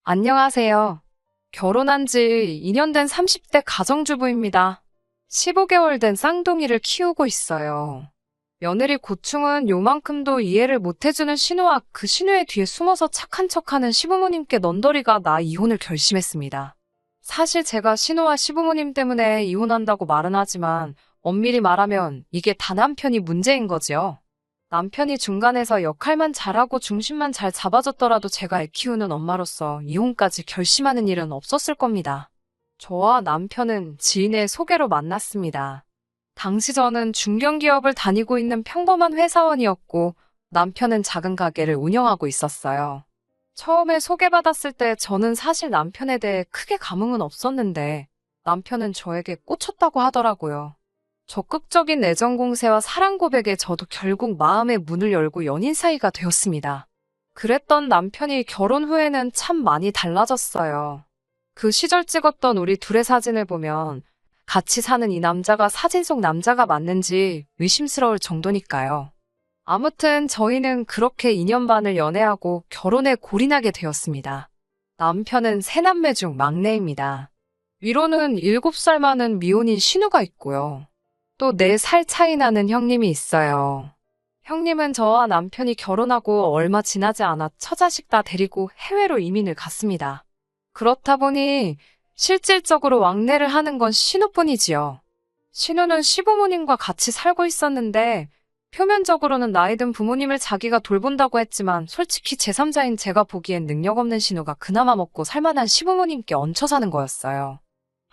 안녕하세요. 결혼한 지 2년 된 30대 가정주부입니다. 15개월 된 쌍둥이를 키우고 있어요. 며느리 고충은 요만큼도 이해를 못해주는 신우와 그 신우의 뒤에 숨어서 착한 척하는 시부모님께 넌더리가 나 이혼을 결심했습니다. 사실 제가 신우와 시부모님 때문에 이혼한다고 말은 하지만 엄밀히 말하면 이게 다 남편이 문제인 거지요. 남편이 중간에서 역할만 잘하고 중심만 잘 잡아줬더라도 제가 애 키우는 엄마로서 이혼까지 결심하는 일은 없었을 겁니다. 저와 남편은 지인의 소개로 만났습니다. 당시 저는 중견기업을 다니고 있는 평범한 회사원이었고 남편은 작은 가게를 운영하고 있었어요. 처음에 소개받았을 때 저는 사실 남편에 대해 크게 감흥은 없었는데 남편은 저에게 꽂혔다고 하더라고요. 적극적인 애정 공세와 사랑 고백에 저도 결국 마음의 문을 열고 연인 사이가 되었습니다. 그랬던 남편이 결혼 후에는 참 많이 달라졌어요. 그 시절 찍었던 우리 둘의 사진을 보면 같이 사는 이 남자가 사진 속 남자가 맞는지 의심스러울 정도니까요. 아무튼 저희는 그렇게 2년 반을 연애하고 결혼에 골인하게 되었습니다. 남편은 세 남매 중 막내입니다. 위로는 7살 많은 미혼인 신우가 있고요. 또 4살 차이 나는 형님이 있어요. 형님은 저와 남편이 결혼하고 얼마 지나지 않아 처자식 다 데리고 해외로 이민을 갔습니다. 그렇다 보니 실질적으로 왕래를 하는 건 신우뿐이지요. 신우는 시부모님과 같이 살고 있었는데 표면적으로는 나이 든 부모님을 자기가 돌본다고 했지만 솔직히 제3자인 제가 보기엔 능력 없는 신우가 그나마 먹고 살만한 시부모님께 얹혀 사는 거였어요.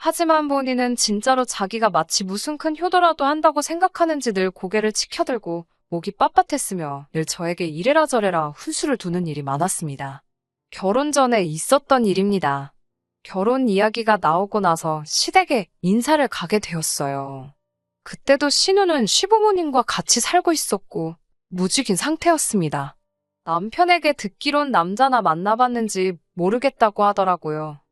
하지만 본인은 진짜로 자기가 마치 무슨 큰 효도라도 한다고 생각하는지 늘 고개를 치켜들고 목이 빳빳했으며 늘 저에게 이래라 저래라 훈수를 두는 일이 많았습니다. 결혼 전에 있었던 일입니다. 결혼 이야기가 나오고 나서 시댁에 인사를 가게 되었어요. 그때도 신우는 시부모님과 같이 살고 있었고 무직인 상태였습니다. 남편에게 듣기론 남자나 만나봤는지 모르겠다고 하더라고요.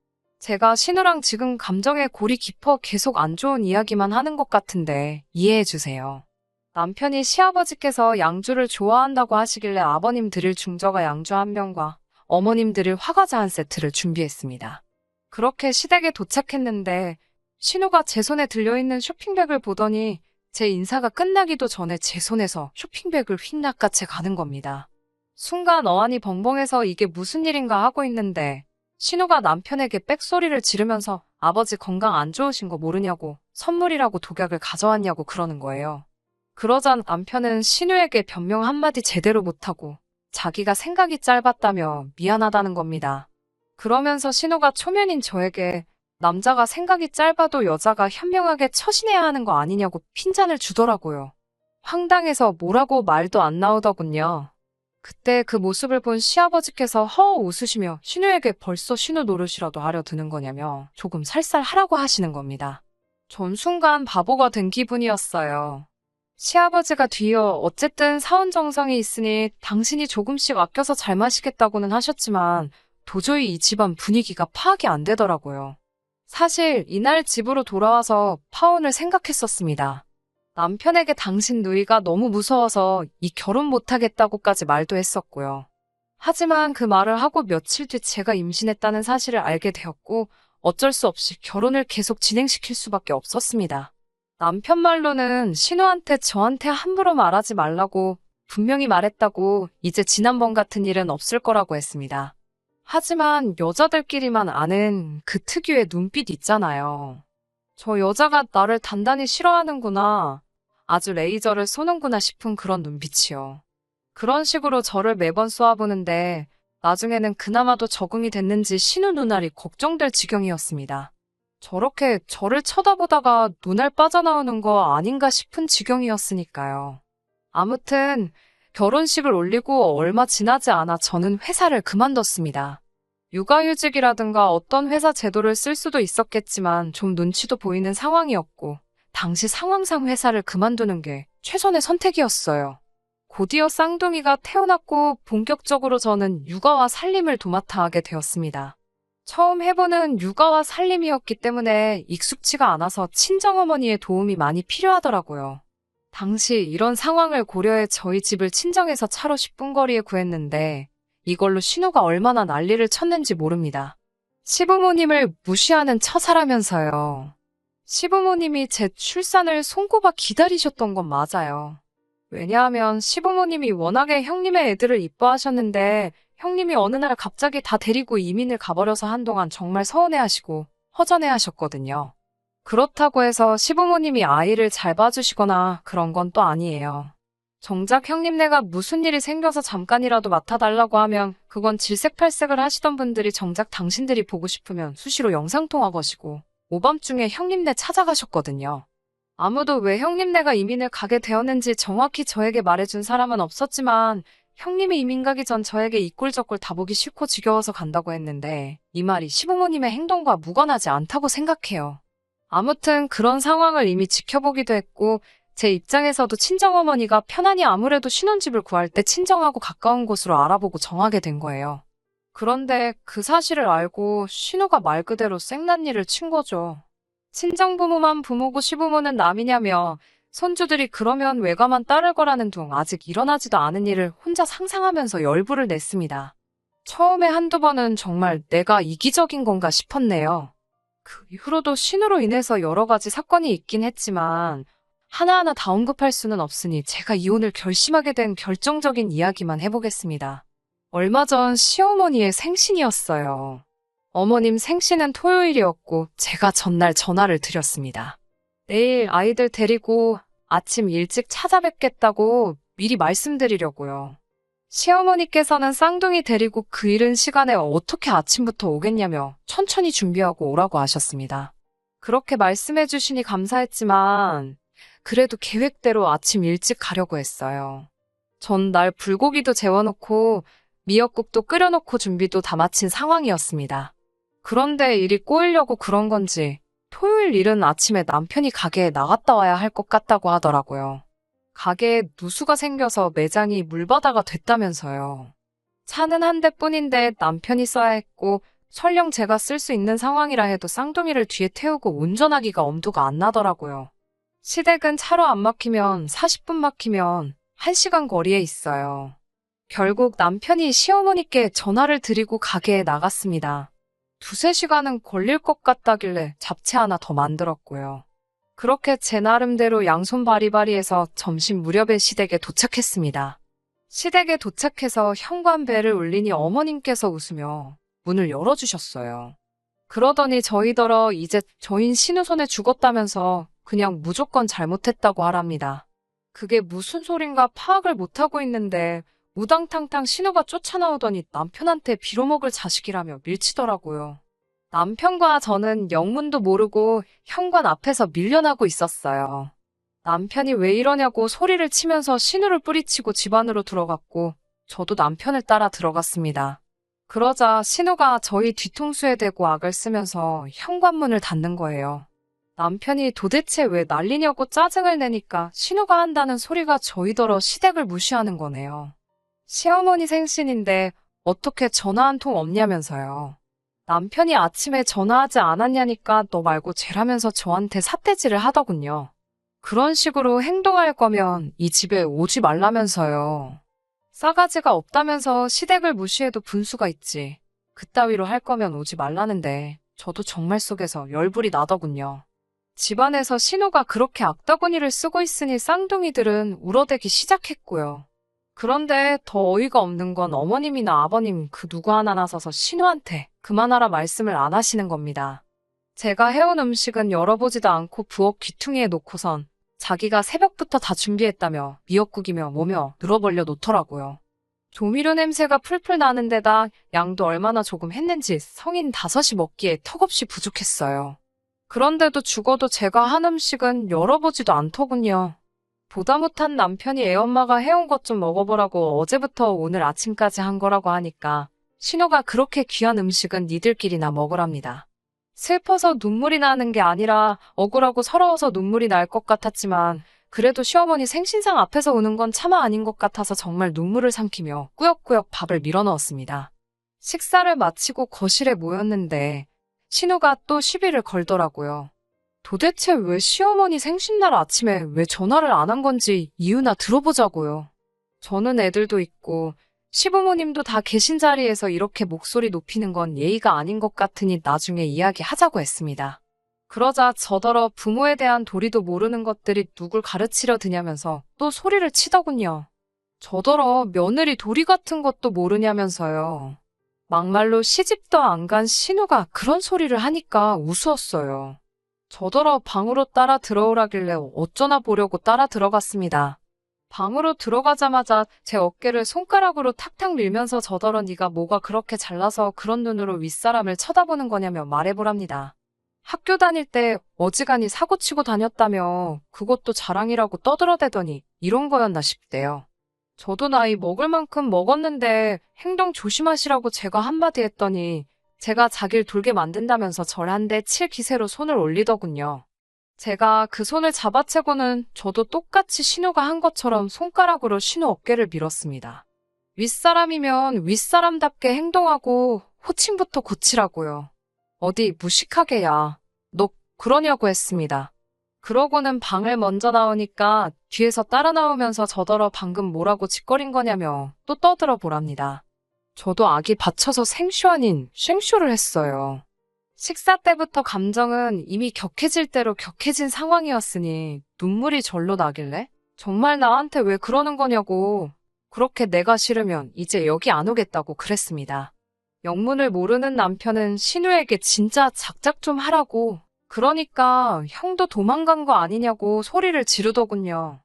제가 신우랑 지금 감정에 골이 깊어 계속 안 좋은 이야기만 하는 것 같은데 이해해주세요. 남편이 시아버지께서 양주를 좋아한다고 하시길래 아버님 드릴 중저가 양주 한 병과 어머님 드릴 화과자 한 세트를 준비했습니다. 그렇게 시댁에 도착했는데 신우가 제 손에 들려있는 쇼핑백을 보더니 제 인사가 끝나기도 전에 제 손에서 쇼핑백을 휙 낚아채 가는 겁니다. 순간 어안이 벙벙해서 이게 무슨 일인가 하고 있는데 신우가 남편에게 빽소리를 지르면서 아버지 건강 안 좋으신 거 모르냐고 선물이라고 독약을 가져왔냐고 그러는 거예요. 그러자 남편은 신우에게 변명 한마디 제대로 못하고 자기가 생각이 짧았다며 미안하다는 겁니다. 그러면서 신우가 초면인 저에게 남자가 생각이 짧아도 여자가 현명하게 처신해야 하는 거 아니냐고 핀잔을 주더라고요. 황당해서 뭐라고 말도 안 나오더군요. 그때 그 모습을 본 시아버지께서 허허 웃으시며 신우에게 벌써 신우 노릇이라도 하려 드는 거냐며 조금 살살하라고 하시는 겁니다. 전 순간 바보가 된 기분이었어요. 시아버지가 뒤이어 어쨌든 사원 정성이 있으니 당신이 조금씩 아껴서 잘 마시겠다고는 하셨지만 도저히 이 집안 분위기가 파악이 안 되더라고요. 사실 이날 집으로 돌아와서 파혼을 생각했었습니다. 남편에게 당신 누이가 너무 무서워서 이 결혼 못하겠다고까지 말도 했었고요. 하지만 그 말을 하고 며칠 뒤 제가 임신했다는 사실을 알게 되었고 어쩔 수 없이 결혼을 계속 진행시킬 수밖에 없었습니다. 남편 말로는 신우한테 저한테 함부로 말하지 말라고 분명히 말했다고 이제 지난번 같은 일은 없을 거라고 했습니다. 하지만 여자들끼리만 아는 그 특유의 눈빛 있잖아요. 저 여자가 나를 단단히 싫어하는구나. 아주 레이저를 쏘는구나 싶은 그런 눈빛이요. 그런 식으로 저를 매번 쏘아보는데 나중에는 그나마도 적응이 됐는지 신우 눈알이 걱정될 지경이었습니다. 저렇게 저를 쳐다보다가 눈알 빠져나오는 거 아닌가 싶은 지경이었으니까요. 아무튼 결혼식을 올리고 얼마 지나지 않아 저는 회사를 그만뒀습니다. 육아휴직이라든가 어떤 회사 제도를 쓸 수도 있었겠지만 좀 눈치도 보이는 상황이었고 당시 상황상 회사를 그만두는 게 최선의 선택이었어요. 곧이어 쌍둥이가 태어났고 본격적으로 저는 육아와 살림을 도맡아 하게 되었습니다. 처음 해보는 육아와 살림이었기 때문에 익숙치가 않아서 친정어머니의 도움이 많이 필요하더라고요. 당시 이런 상황을 고려해 저희 집을 친정에서 차로 10분 거리에 구했는데 이걸로 신우가 얼마나 난리를 쳤는지 모릅니다. 시부모님을 무시하는 처사라면서요. 시부모님이 제 출산을 손꼽아 기다리셨던 건 맞아요. 왜냐하면 시부모님이 워낙에 형님의 애들을 이뻐하셨는데 형님이 어느 날 갑자기 다 데리고 이민을 가버려서 한동안 정말 서운해하시고 허전해하셨거든요. 그렇다고 해서 시부모님이 아이를 잘 봐주시거나 그런 건 또 아니에요. 정작 형님네가 무슨 일이 생겨서 잠깐이라도 맡아달라고 하면 그건 질색팔색을 하시던 분들이 정작 당신들이 보고 싶으면 수시로 영상통화 거시고 오밤중에 형님네 찾아가셨거든요. 아무도 왜 형님네가 이민을 가게 되었는지 정확히 저에게 말해준 사람은 없었지만 형님이 이민 가기 전 저에게 이 꼴 저 꼴 다 보기 싫고 지겨워서 간다고 했는데 이 말이 시부모님의 행동과 무관하지 않다고 생각해요. 아무튼 그런 상황을 이미 지켜보기도 했고 제 입장에서도 친정어머니가 편안히 아무래도 신혼집을 구할 때 친정하고 가까운 곳으로 알아보고 정하게 된 거예요. 그런데 그 사실을 알고 신우가 말 그대로 생난리를 친 거죠. 친정부모만 부모고 시부모는 남이냐며 손주들이 그러면 외가만 따를 거라는 둥 아직 일어나지도 않은 일을 혼자 상상하면서 열불을 냈습니다. 처음에 한두 번은 정말 내가 이기적인 건가 싶었네요. 그 이후로도 신우로 인해서 여러 가지 사건이 있긴 했지만 하나하나 다 언급할 수는 없으니 제가 이혼을 결심하게 된 결정적인 이야기만 해보겠습니다. 얼마 전 시어머니의 생신이었어요. 어머님 생신은 토요일이었고 제가 전날 전화를 드렸습니다. 내일 아이들 데리고 아침 일찍 찾아뵙겠다고 미리 말씀드리려고요. 시어머니께서는 쌍둥이 데리고 그 이른 시간에 어떻게 아침부터 오겠냐며 천천히 준비하고 오라고 하셨습니다. 그렇게 말씀해 주시니 감사했지만 그래도 계획대로 아침 일찍 가려고 했어요. 전날 불고기도 재워놓고 미역국도 끓여놓고 준비도 다 마친 상황이었습니다. 그런데 일이 꼬이려고 그런 건지 토요일 이른 아침에 남편이 가게에 나갔다 와야 할 것 같다고 하더라고요. 가게에 누수가 생겨서 매장이 물바다가 됐다면서요. 차는 한 대뿐인데 남편이 써야 했고 설령 제가 쓸 수 있는 상황이라 해도 쌍둥이를 뒤에 태우고 운전하기가 엄두가 안 나더라고요. 시댁은 차로 안 막히면 40분 막히면 1시간 거리에 있어요. 결국 남편이 시어머니께 전화를 드리고 가게에 나갔습니다. 2~3시간은 걸릴 것 같다길래 잡채 하나 더 만들었고요. 그렇게 제 나름대로 양손 바리바리해서 점심 무렵에 시댁에 도착했습니다. 시댁에 도착해서 현관벨을 울리니 어머님께서 웃으며 문을 열어주셨어요. 그러더니 저희더러 이제 저흰 신우 손에 죽었다면서 그냥 무조건 잘못했다고 하랍니다. 그게 무슨 소린가 파악을 못하고 있는데 우당탕탕 신우가 쫓아나오더니 남편한테 빌어먹을 자식이라며 밀치더라고요. 남편과 저는 영문도 모르고 현관 앞에서 밀려나고 있었어요. 남편이 왜 이러냐고 소리를 치면서 신우를 뿌리치고 집 안으로 들어갔고 저도 남편을 따라 들어갔습니다. 그러자 신우가 저희 뒤통수에 대고 악을 쓰면서 현관문을 닫는 거예요. 남편이 도대체 왜 난리냐고 짜증을 내니까 신우가 한다는 소리가 저희더러 시댁을 무시하는 거네요. 시어머니 생신인데 어떻게 전화 한 통 없냐면서요. 남편이 아침에 전화하지 않았냐니까 너 말고 쟤라면서 저한테 삿대질을 하더군요. 그런 식으로 행동할 거면 이 집에 오지 말라면서요. 싸가지가 없다면서 시댁을 무시해도 분수가 있지. 그따위로 할 거면 오지 말라는데 저도 정말 속에서 열불이 나더군요. 집안에서 신우가 그렇게 악다구니를 쓰고 있으니 쌍둥이들은 울어대기 시작했고요. 그런데 더 어이가 없는 건 어머님이나 아버님 그 누구 하나 나서서 신우한테 그만하라 말씀을 안 하시는 겁니다. 제가 해온 음식은 열어보지도 않고 부엌 귀퉁이에 놓고선 자기가 새벽부터 다 준비했다며 미역국이며 뭐며 늘어벌려 놓더라고요. 조미료 냄새가 풀풀 나는 데다 양도 얼마나 조금 했는지 성인 5이 먹기에 턱없이 부족했어요. 그런데도 죽어도 제가 한 음식은 열어보지도 않더군요. 보다 못한 남편이 애엄마가 해온 것 좀 먹어보라고 어제부터 오늘 아침까지 한 거라고 하니까 신우가 그렇게 귀한 음식은 니들끼리나 먹으랍니다. 슬퍼서 눈물이 나는 게 아니라 억울하고 서러워서 눈물이 날 것 같았지만 그래도 시어머니 생신상 앞에서 우는 건 차마 아닌 것 같아서 정말 눈물을 삼키며 꾸역꾸역 밥을 밀어 넣었습니다. 식사를 마치고 거실에 모였는데 신우가 또 시비를 걸더라고요. 도대체 왜 시어머니 생신날 아침에 왜 전화를 안 한 건지 이유나 들어보자고요. 저는 애들도 있고 시부모님도 다 계신 자리에서 이렇게 목소리 높이는 건 예의가 아닌 것 같으니 나중에 이야기하자고 했습니다. 그러자 저더러 부모에 대한 도리도 모르는 것들이 누굴 가르치려 드냐면서 또 소리를 치더군요. 저더러 며느리 도리 같은 것도 모르냐면서요. 막말로 시집도 안 간 신우가 그런 소리를 하니까 우스웠어요. 저더러 방으로 따라 들어오라길래 어쩌나 보려고 따라 들어갔습니다. 방으로 들어가자마자 제 어깨를 손가락으로 탁탁 밀면서 저더러 네가 뭐가 그렇게 잘나서 그런 눈으로 윗사람을 쳐다보는 거냐며 말해보랍니다. 학교 다닐 때 어지간히 사고치고 다녔다며 그것도 자랑이라고 떠들어대더니 이런 거였나 싶대요. 저도 나이 먹을 만큼 먹었는데 행동 조심하시라고 제가 한마디 했더니 제가 자길 돌게 만든다면서 절 한 대 칠 기세로 손을 올리더군요. 제가 그 손을 잡아채고는 저도 똑같이 신우가 한 것처럼 손가락으로 신우 어깨를 밀었습니다. 윗사람이면 윗사람답게 행동하고 호칭부터 고치라고요. 어디 무식하게 야. 너 그러냐고 했습니다. 그러고는 방을 먼저 나오니까 뒤에서 따라 나오면서 저더러 방금 뭐라고 짓거린 거냐며 또 떠들어 보랍니다. 저도 악이 받쳐서 생쇼 아닌 쉥쇼를 했어요. 식사 때부터 감정은 이미 격해질 대로 격해진 상황이었으니 눈물이 절로 나길래 정말 나한테 왜 그러는 거냐고 그렇게 내가 싫으면 이제 여기 안 오겠다고 그랬습니다. 영문을 모르는 남편은 신우에게 진짜 작작 좀 하라고 그러니까 형도 도망간 거 아니냐고 소리를 지르더군요.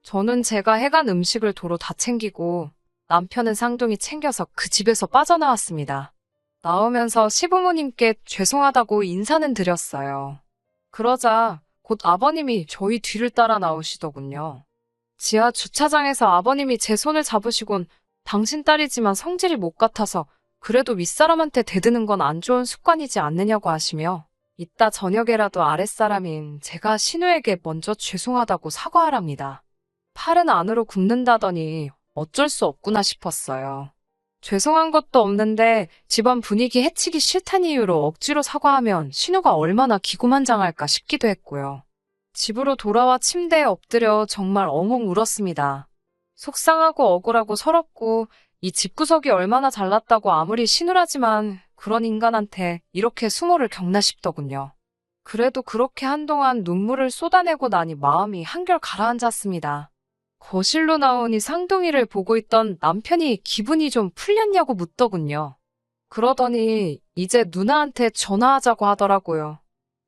저는 제가 해간 음식을 도로 다 챙기고 남편은 쌍둥이 챙겨서 그 집에서 빠져나왔습니다. 나오면서 시부모님께 죄송하다고 인사는 드렸어요. 그러자 곧 아버님이 저희 뒤를 따라 나오시더군요. 지하 주차장에서 아버님이 제 손을 잡으시곤 당신 딸이지만 성질이 못 같아서 그래도 윗사람한테 대드는 건 안 좋은 습관이지 않느냐고 하시며 이따 저녁에라도 아랫사람인 제가 신우에게 먼저 죄송하다고 사과하랍니다. 팔은 안으로 굽는다더니 어쩔 수 없구나 싶었어요. 죄송한 것도 없는데 집안 분위기 해치기 싫다는 이유로 억지로 사과하면 신우가 얼마나 기고만장할까 싶기도 했고요. 집으로 돌아와 침대에 엎드려 정말 엉엉 울었습니다. 속상하고 억울하고 서럽고 이 집구석이 얼마나 잘났다고 아무리 신우라지만 그런 인간한테 이렇게 수모를 겪나 싶더군요. 그래도 그렇게 한동안 눈물을 쏟아내고 나니 마음이 한결 가라앉았습니다. 거실로 나오니 쌍둥이를 보고 있던 남편이 기분이 좀 풀렸냐고 묻더군요. 그러더니 이제 누나한테 전화하자고 하더라고요.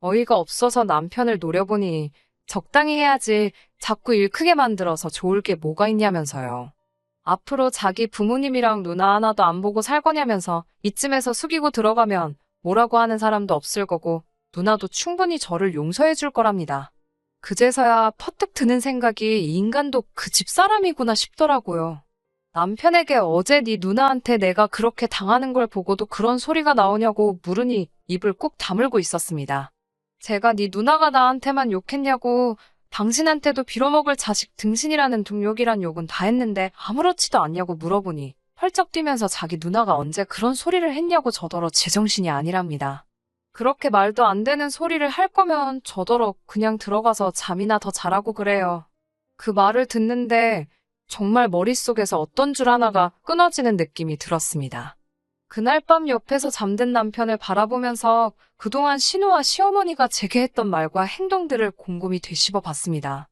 어이가 없어서 남편을 노려보니 적당히 해야지 자꾸 일 크게 만들어서 좋을 게 뭐가 있냐면서요. 앞으로 자기 부모님이랑 누나 하나도 안 보고 살 거냐면서 이쯤에서 숙이고 들어가면 뭐라고 하는 사람도 없을 거고 누나도 충분히 저를 용서해 줄 거랍니다. 그제서야 퍼뜩 드는 생각이 이 인간도 그 집사람이구나 싶더라고요. 남편에게 어제 네 누나한테 내가 그렇게 당하는 걸 보고도 그런 소리가 나오냐고 물으니 입을 꾹 다물고 있었습니다. 제가 네 누나가 나한테만 욕했냐고 당신한테도 빌어먹을 자식 등신이라는 등욕이란 욕은 다 했는데 아무렇지도 않냐고 물어보니 펄쩍 뛰면서 자기 누나가 언제 그런 소리를 했냐고 저더러 제정신이 아니랍니다. 그렇게 말도 안 되는 소리를 할 거면 저더러 그냥 들어가서 잠이나 더 자라고 그래요. 그 말을 듣는데 정말 머릿속에서 어떤 줄 하나가 끊어지는 느낌이 들었습니다. 그날 밤 옆에서 잠든 남편을 바라보면서 그동안 신우와 시어머니가 제게 했던 말과 행동들을 곰곰이 되씹어 봤습니다.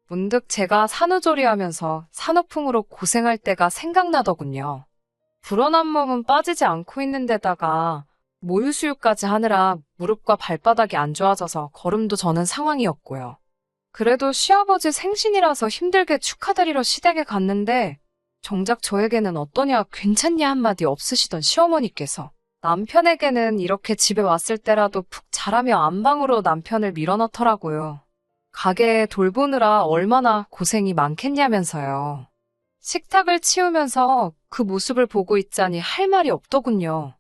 문득 제가 산후조리하면서 산후풍으로 고생할 때가 생각나더군요. 불어난 몸은 빠지지 않고 있는 데다가 모유수유까지 하느라 무릎과 발바닥이 안 좋아져서 걸음도 저는 상황이었고요. 그래도 시아버지 생신이라서 힘들게 축하드리러 시댁에 갔는데 정작 저에게는 어떠냐 괜찮냐 한마디 없으시던 시어머니께서 남편에게는 이렇게 집에 왔을 때라도 푹 자라며 안방으로 남편을 밀어넣더라고요. 가게에 돌보느라 얼마나 고생이 많겠냐면서요. 식탁을 치우면서 그 모습을 보고 있자니 할 말이 없더군요.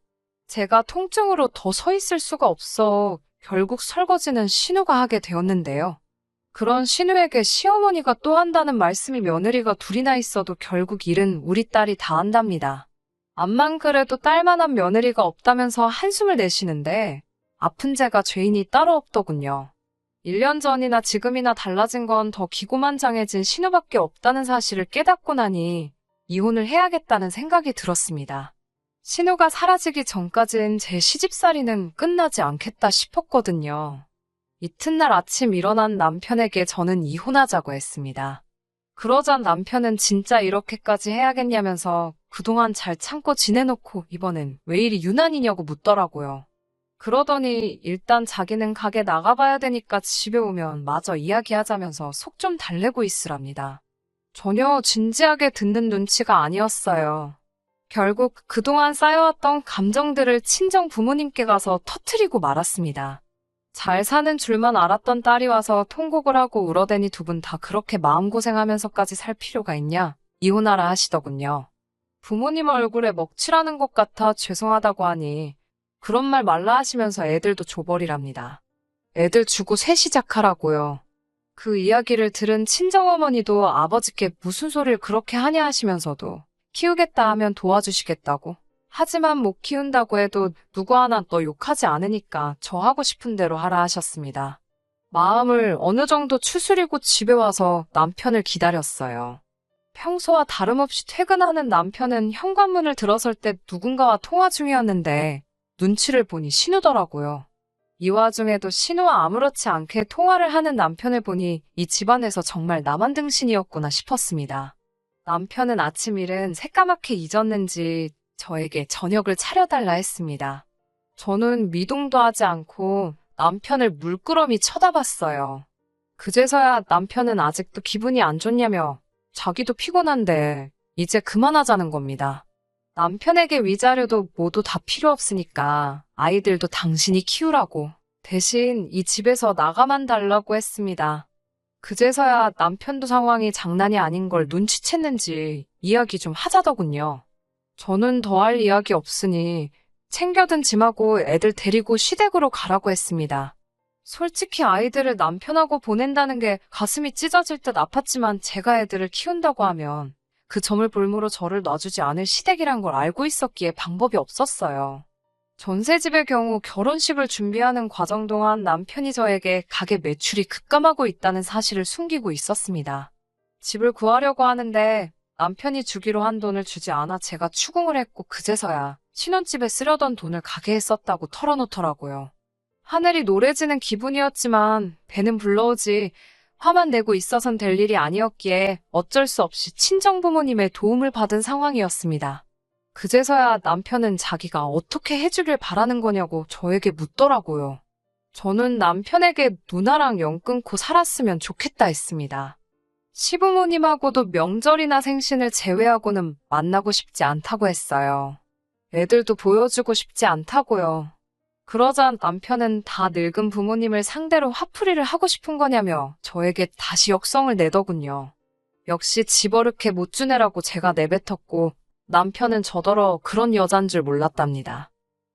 제가 통증으로 더 서 있을 수가 없어 결국 설거지는 신우가 하게 되었는데요. 그런 신우에게 시어머니가 또 한다는 말씀이 며느리가 둘이나 있어도 결국 일은 우리 딸이 다 한답니다. 암만 그래도 딸만한 며느리가 없다면서 한숨을 내쉬는데 아픈 제가 죄인이 따로 없더군요. 1년 전이나 지금이나 달라진 건 더 기고만장해진 신우밖에 없다는 사실을 깨닫고 나니 이혼을 해야겠다는 생각이 들었습니다. 신우가 사라지기 전까진 제 시집살이는 끝나지 않겠다 싶었거든요. 이튿날 아침 일어난 남편에게 저는 이혼하자고 했습니다. 그러자 남편은 진짜 이렇게까지 해야겠냐면서 그동안 잘 참고 지내놓고 이번엔 왜 이리 유난이냐고 묻더라고요. 그러더니 일단 자기는 가게 나가봐야 되니까 집에 오면 마저 이야기하자면서 속 좀 달래고 있으랍니다. 전혀 진지하게 듣는 눈치가 아니었어요. 결국 그동안 쌓여왔던 감정들을 친정 부모님께 가서 터트리고 말았습니다. 잘 사는 줄만 알았던 딸이 와서 통곡을 하고 울어대니 두 분 다 그렇게 마음고생하면서까지 살 필요가 있냐? 이혼하라 하시더군요. 부모님 얼굴에 먹칠하는 것 같아 죄송하다고 하니 그런 말 말라 하시면서 애들도 줘버리랍니다. 애들 주고 새 시작하라고요. 그 이야기를 들은 친정어머니도 아버지께 무슨 소리를 그렇게 하냐 하시면서도 키우겠다 하면 도와주시겠다고. 하지만 못 키운다고 해도 누구 하나 너 욕하지 않으니까 저 하고 싶은 대로 하라 하셨습니다. 마음을 어느 정도 추스리고 집에 와서 남편을 기다렸어요. 평소와 다름없이 퇴근하는 남편은 현관문을 들어설 때 누군가와 통화 중이었는데 눈치를 보니 신우더라고요. 이 와중에도 신우와 아무렇지 않게 통화를 하는 남편을 보니 이 집안에서 정말 나만 등신이었구나 싶었습니다. 남편은 아침 일은 새까맣게 잊었는지 저에게 저녁을 차려달라 했습니다. 저는 미동도 하지 않고 남편을 물끄러미 쳐다봤어요. 그제서야 남편은 아직도 기분이 안 좋냐며 자기도 피곤한데 이제 그만하자는 겁니다. 남편에게 위자료도 모두 다 필요 없으니까 아이들도 당신이 키우라고 대신 이 집에서 나가만 달라고 했습니다. 그제서야 남편도 상황이 장난이 아닌 걸 눈치챘는지 이야기 좀 하자더군요. 저는 더할 이야기 없으니 챙겨든 짐하고 애들 데리고 시댁으로 가라고 했습니다. 솔직히 아이들을 남편하고 보낸다는 게 가슴이 찢어질 듯 아팠지만 제가 애들을 키운다고 하면 그 점을 볼모로 저를 놔주지 않을 시댁이란 걸 알고 있었기에 방법이 없었어요. 전세집의 경우 결혼식을 준비하는 과정 동안 남편이 저에게 가게 매출이 급감하고 있다는 사실을 숨기고 있었습니다. 집을 구하려고 하는데 남편이 주기로 한 돈을 주지 않아 제가 추궁을 했고 그제서야 신혼집에 쓰려던 돈을 가게에 썼다고 털어놓더라고요. 하늘이 노래지는 기분이었지만 배는 불러오지 화만 내고 있어선 될 일이 아니었기에 어쩔 수 없이 친정부모님의 도움을 받은 상황이었습니다. 그제서야 남편은 자기가 어떻게 해주길 바라는 거냐고 저에게 묻더라고요. 저는 남편에게 누나랑 연 끊고 살았으면 좋겠다 했습니다. 시부모님하고도 명절이나 생신을 제외하고는 만나고 싶지 않다고 했어요. 애들도 보여주고 싶지 않다고요. 그러자 남편은 다 늙은 부모님을 상대로 화풀이를 하고 싶은 거냐며 저에게 다시 역성을 내더군요. 역시 집어릇게 못 주내라고 제가 내뱉었고 남편은 저더러 그런 여잔 줄 몰랐답니다.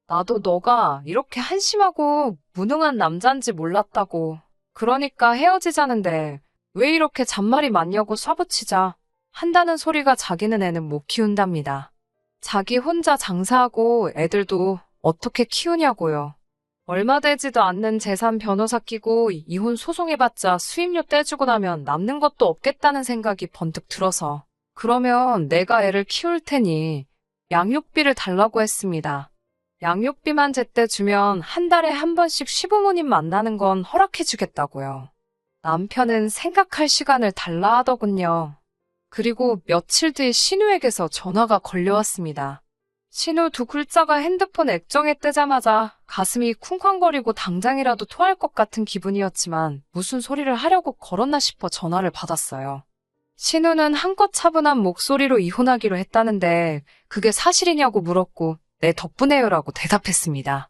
나도 너가 이렇게 한심하고 무능한 남잔지 몰랐다고. 그러니까 헤어지자는데 왜 이렇게 잔말이 많냐고 쏴붙이자 한다는 소리가 자기는 애는 못 키운답니다. 자기 혼자 장사하고 애들도 어떻게 키우냐고요. 얼마 되지도 않는 재산 변호사 끼고 이혼 소송해봤자 수임료 떼주고 나면 남는 것도 없겠다는 생각이 번뜩 들어서 그러면 내가 애를 키울 테니 양육비를 달라고 했습니다. 양육비만 제때 주면 한 달에 한 번씩 시부모님 만나는 건 허락해주겠다고요. 남편은 생각할 시간을 달라 하더군요. 그리고 며칠 뒤 신우에게서 전화가 걸려왔습니다. 신우 두 글자가 핸드폰 액정에 뜨자마자 가슴이 쿵쾅거리고 당장이라도 토할 것 같은 기분이었지만 무슨 소리를 하려고 걸었나 싶어 전화를 받았어요. 신우는 한껏 차분한 목소리로 이혼하기로 했다는데 그게 사실이냐고 물었고 네 덕분에요라고 대답했습니다.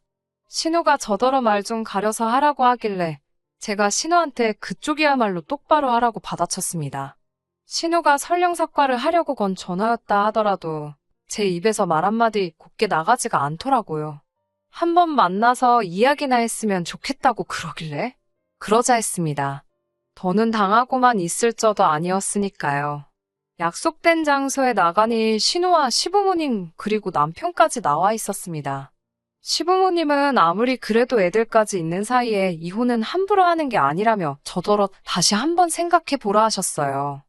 신우가 저더러 말 좀 가려서 하라고 하길래 제가 신우한테 그쪽이야말로 똑바로 하라고 받아쳤습니다. 신우가 설령사과를 하려고 건 전화였다 하더라도 제 입에서 말 한마디 곱게 나가지가 않더라고요. 한 번 만나서 이야기나 했으면 좋겠다고 그러길래 그러자 했습니다. 더는 당하고만 있을 저도 아니었으니까요. 약속된 장소에 나가니 신우와 시부모님 그리고 남편까지 나와 있었습니다. 시부모님은 아무리 그래도 애들까지 있는 사이에 이혼은 함부로 하는 게 아니라며 저더러 다시 한번 생각해 보라 하셨어요.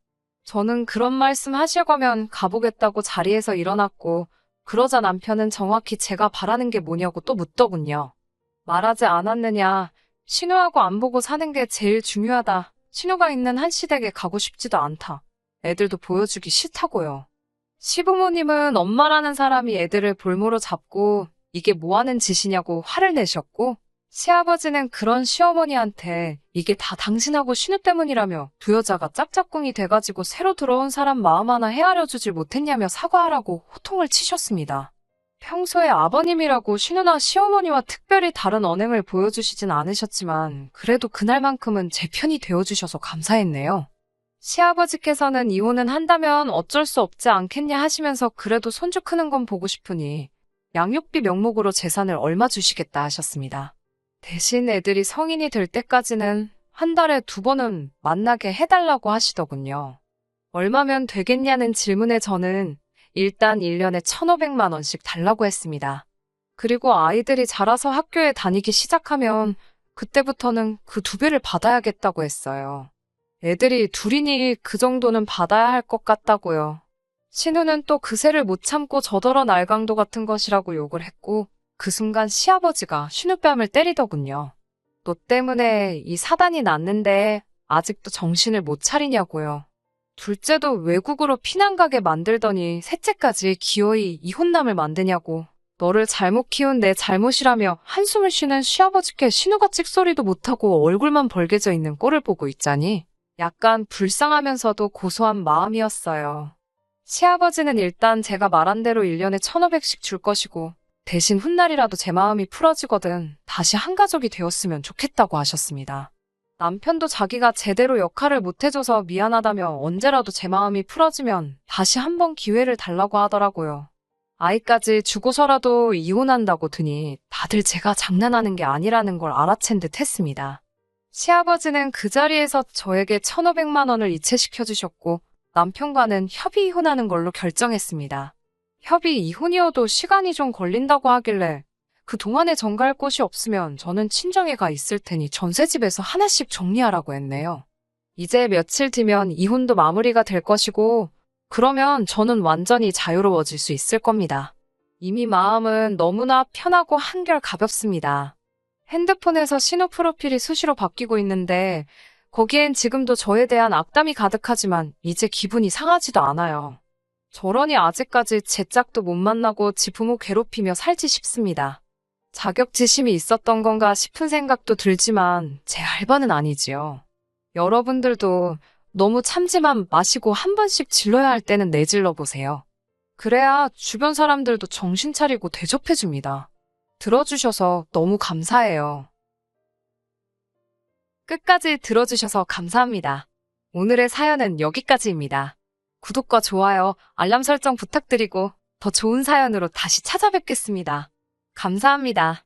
저는 그런 말씀 하실 거면 가보겠다고 자리에서 일어났고, 그러자 남편은 정확히 제가 바라는 게 뭐냐고 또 묻더군요. 말하지 않았느냐. 신우하고 안 보고 사는 게 제일 중요하다. 신우가 있는 한 시댁에 가고 싶지도 않다. 애들도 보여주기 싫다고요. 시부모님은 엄마라는 사람이 애들을 볼모로 잡고 이게 뭐 하는 짓이냐고 화를 내셨고, 시아버지는 그런 시어머니한테 이게 다 당신하고 신우 때문이라며 두 여자가 짝짝꿍이 돼가지고 새로 들어온 사람 마음 하나 헤아려 주질 못했냐며 사과하라고 호통을 치셨습니다. 평소에 아버님이라고 신우나 시어머니와 특별히 다른 언행을 보여주시진 않으셨지만 그래도 그날만큼은 제 편이 되어주셔서 감사했네요. 시아버지께서는 이혼은 한다면 어쩔 수 없지 않겠냐 하시면서 그래도 손주 크는 건 보고 싶으니 양육비 명목으로 재산을 얼마 주시겠다 하셨습니다. 대신 애들이 성인이 될 때까지는 한 달에 2번은 만나게 해달라고 하시더군요. 얼마면 되겠냐는 질문에 저는 일단 1년에 1,500만 원씩 달라고 했습니다. 그리고 아이들이 자라서 학교에 다니기 시작하면 그때부터는 그 2배를 받아야겠다고 했어요. 애들이 둘이니 그 정도는 받아야 할 것 같다고요. 신우는 또 그새를 못 참고 저더러 날강도 같은 것이라고 욕을 했고 그 순간 시아버지가 신우뺨을 때리더군요. 너 때문에 이 사단이 났는데 아직도 정신을 못 차리냐고요. 둘째도 외국으로 피난 가게 만들더니 셋째까지 기어이 이혼남을 만드냐고. 너를 잘못 키운 내 잘못이라며 한숨을 쉬는 시아버지께 신우가 찍소리도 못하고 얼굴만 벌개져 있는 꼴을 보고 있자니 약간 불쌍하면서도 고소한 마음이었어요. 시아버지는 일단 제가 말한 대로 1년에 1,500씩 줄 것이고 대신 훗날이라도 제 마음이 풀어지거든 다시 한 가족이 되었으면 좋겠다고 하셨습니다. 남편도 자기가 제대로 역할을 못해줘서 미안하다며 언제라도 제 마음이 풀어지면 다시 한번 기회를 달라고 하더라고요. 아이까지 주고서라도 이혼한다고 드니 다들 제가 장난하는 게 아니라는 걸 알아챈 듯 했습니다. 시아버지는 그 자리에서 저에게 1,500만 원을 이체시켜 주셨고 남편과는 협의 이혼하는 걸로 결정했습니다. 협의 이혼이어도 시간이 좀 걸린다고 하길래 그동안에 정갈 곳이 없으면 저는 친정에 있을 테니 전셋집에서 하나씩 정리하라고 했네요. 이제 며칠 뒤면 이혼도 마무리가 될 것이고 그러면 저는 완전히 자유로워질 수 있을 겁니다. 이미 마음은 너무나 편하고 한결 가볍습니다. 핸드폰에서 신호 프로필이 수시로 바뀌고 있는데 거기엔 지금도 저에 대한 악담이 가득하지만 이제 기분이 상하지도 않아요. 저러니 아직까지 제 짝도 못 만나고 지 부모 괴롭히며 살지 싶습니다. 자격지심이 있었던 건가 싶은 생각도 들지만 제 알바는 아니지요. 여러분들도 너무 참지만 마시고 한 번씩 질러야 할 때는 내질러 보세요. 그래야 주변 사람들도 정신 차리고 대접해줍니다. 들어주셔서 너무 감사해요. 끝까지 들어주셔서 감사합니다. 오늘의 사연은 여기까지입니다. 구독과 좋아요, 알람 설정 부탁드리고 더 좋은 사연으로 다시 찾아뵙겠습니다. 감사합니다.